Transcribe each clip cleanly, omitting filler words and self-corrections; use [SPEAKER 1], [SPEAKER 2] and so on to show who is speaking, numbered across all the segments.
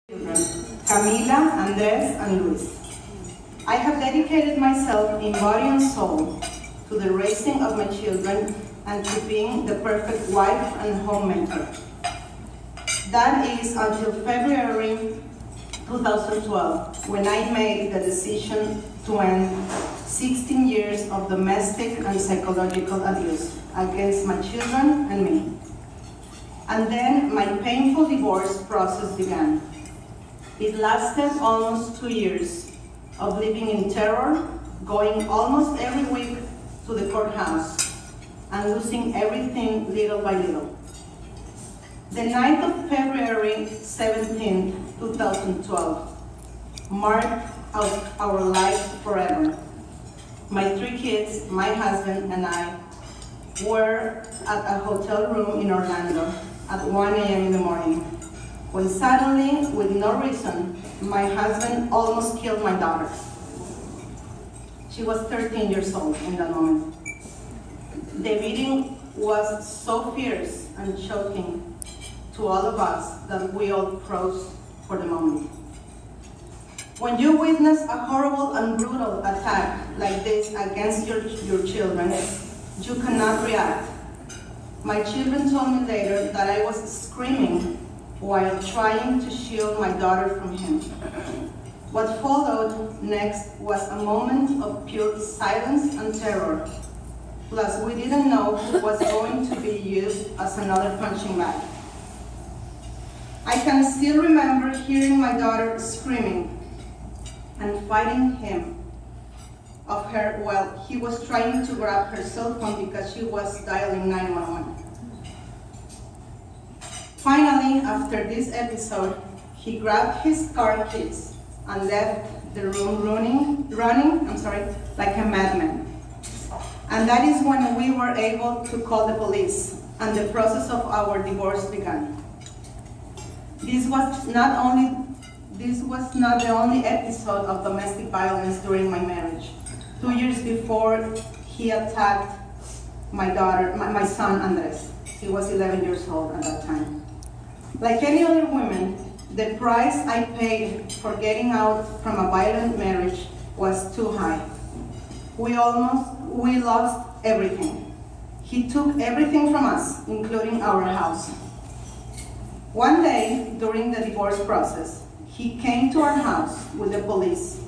[SPEAKER 1] children, Camila, Andres, and Luis. I have dedicated myself in body and soul to the raising of my children and to being the perfect wife and homemaker. That is until February 2012, when I made the decision to end 16 years of domestic and psychological abuse against my children and me. And then my painful divorce process began. It lasted almost 2 years of living in terror, going almost every week to the courthouse, and losing everything little by little. The night of February 17, 2012, marked our lives forever. My 3 kids, my husband, and I were at a hotel room in Orlando at 1 a.m. in the morning, when suddenly, with no reason, my husband almost killed my daughter. She was 13 years old in that moment. The beating was so fierce and choking to all of us that we all froze for the moment. When you witness a horrible and brutal attack like this against your children, you cannot react. My children told me later that I was screaming while trying to shield my daughter from him. What followed next was a moment of pure silence and terror. Plus, we didn't know who was going to be used as another punching bag. I can still remember hearing my daughter screaming and fighting him of her while he was trying to grab her cell phone because she was dialing 911. Finally, after this episode, he grabbed his car keys and left the room running, like a madman. And that is when we were able to call the police and the process of our divorce began. This was not the only episode of domestic violence during my marriage. 2 years before, he attacked my son Andres. He was 11 years old at that time. Like any other woman, the price I paid for getting out from a violent marriage was too high. We lost everything. He took everything from us, including our house. One day, during the divorce process, he came to our house with the police,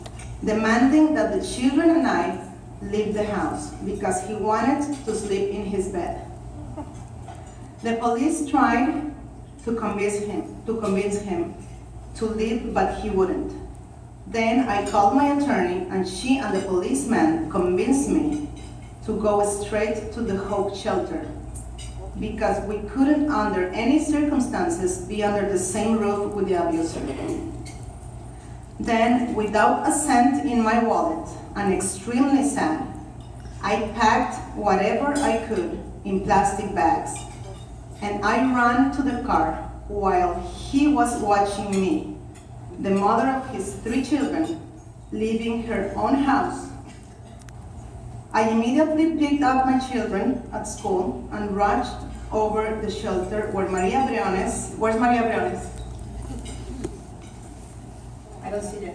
[SPEAKER 1] demanding that the children and I leave the house because he wanted to sleep in his bed. The police tried to convince him to leave, but he wouldn't. Then I called my attorney, and she and the policeman convinced me to go straight to the Hope shelter because we couldn't, under any circumstances, be under the same roof with the abuser. Then, without a cent in my wallet and extremely sad, I packed whatever I could in plastic bags, and I ran to the car while he was watching me, the mother of his 3 children, leaving her own house. I immediately picked up my children at school and rushed over the shelter where Maria Briones, where's Maria Briones? I don't see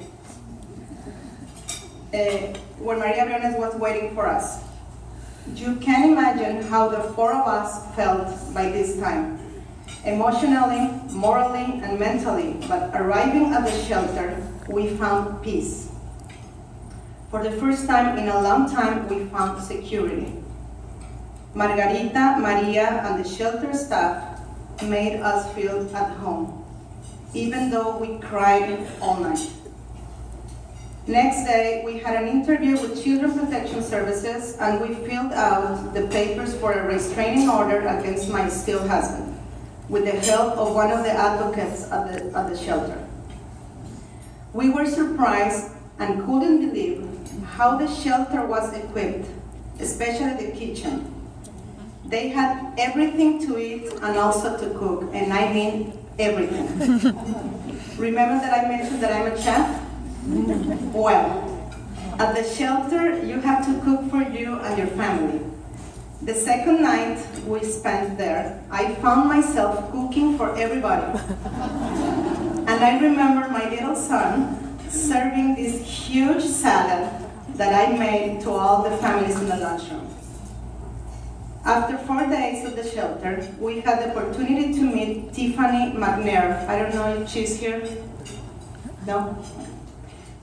[SPEAKER 1] it. Where Maria Briones was waiting for us. You can imagine how the 4 of us felt by this time, emotionally, morally, and mentally, but arriving at the shelter, we found peace. For the first time in a long time, we found security. Margarita, Maria, and the shelter staff made us feel at home, even though we cried all night. Next day, we had an interview with Children Protection Services, and we filled out the papers for a restraining order against my still husband, with the help of one of the advocates at the shelter. We were surprised and couldn't believe how the shelter was equipped, especially the kitchen. They had everything to eat and also to cook, and I mean everything. Remember that I mentioned that I'm a chef? Well, at the shelter, you have to cook for you and your family. The second night we spent there, I found myself cooking for everybody. And And I remember my little son serving this huge salad that I made to all the families in the lunchroom. After 4 days at the shelter, we had the opportunity to meet Tiffany McNair. I don't know if she's here. No?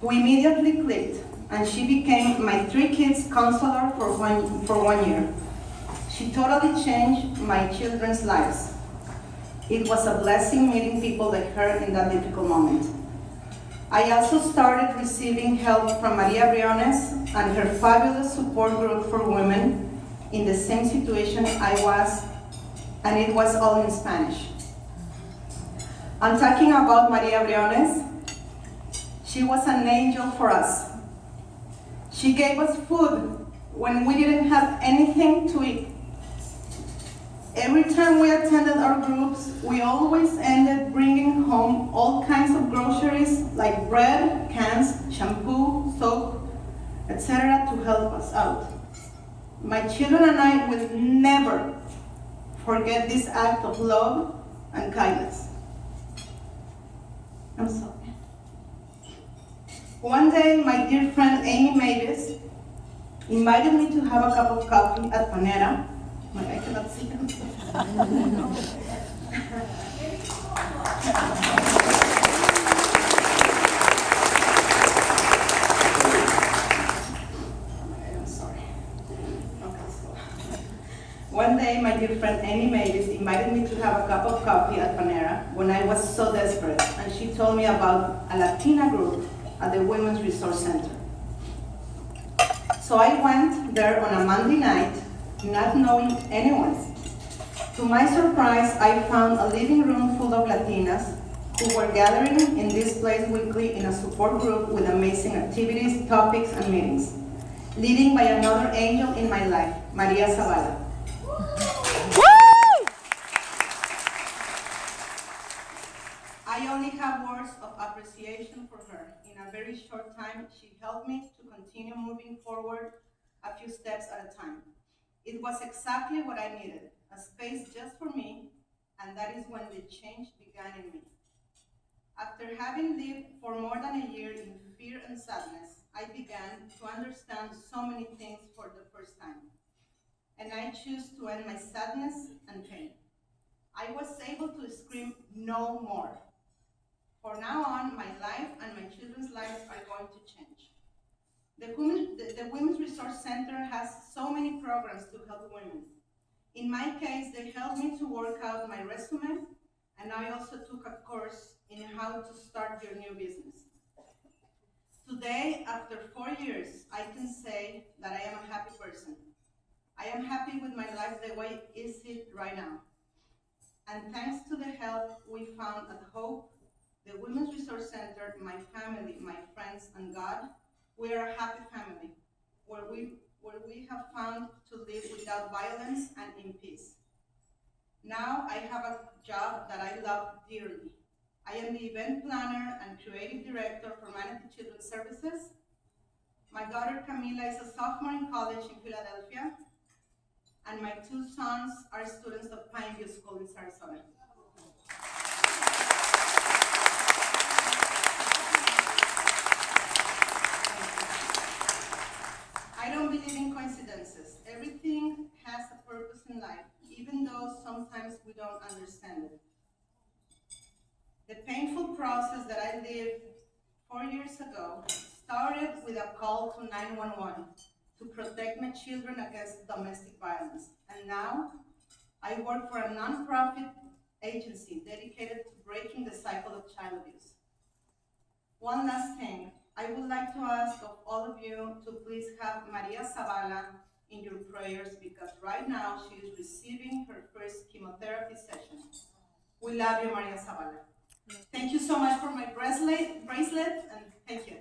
[SPEAKER 1] We immediately clicked, and she became my 3 kids' counselor for one year. She totally changed my children's lives. It was a blessing meeting people like her in that difficult moment. I also started receiving help from Maria Briones and her fabulous support group for women in the same situation I was, and it was all in Spanish. I'm talking about Maria Briones. She was an angel for us. She gave us food when we didn't have anything to eat. Every time we attended our groups, we always ended bringing home all kinds of groceries like bread, cans, shampoo, soap, etc. to help us out. My children and I will never forget this act of love and kindness. I'm sorry. One day, my dear friend Amy Mavis invited me to have a cup of coffee at Panera. I cannot see them. One day, my dear friend Amy Mavis invited me to have a cup of coffee at Panera when I was so desperate, and she told me about a Latina group at the Women's Resource Center. So I went there on a Monday night, not knowing anyone. To my surprise, I found a living room full of Latinas who were gathering in this place weekly in a support group with amazing activities, topics, and meetings, leading by another angel in my life, Maria Zavala. I only have words of appreciation for her. In a very short time, she helped me to continue moving forward a few steps at a time. It was exactly what I needed, a space just for me, and that is when the change began in me. After having lived for more than a year in fear and sadness, I began to understand so many things for the first time. And I choose to end my sadness and pain. I was able to scream, "No more." From now on, my life and my children's lives are going to change. The Women's Resource Center has so many programs to help women. In my case, they helped me to work out my resume, and I also took a course in how to start your new business. Today, after 4 years, I can say that I am a happy person. I am happy with my life the way it is right now. And thanks to the help we found at Hope, the Women's Resource Center, my family, my friends, and God, we are a happy family, where we have found to live without violence and in peace. Now I have a job that I love dearly. I am the event planner and creative director for Manatee Children's Services. My daughter Camila is a sophomore in college in Philadelphia, and my 2 sons are students of Pineview School in Sarasota. I don't believe in coincidences. Everything has a purpose in life, even though sometimes we don't understand it. The painful process that I lived 4 years ago started with a call to 911 to protect my children against domestic violence. And now, I work for a nonprofit agency dedicated to breaking the cycle of child abuse. One last thing, I would like to ask of all of you to please have Maria Zavala in your prayers, because right now she is receiving her first chemotherapy session. We love you, Maria Zavala. Thank you so much for my bracelet, and thank you.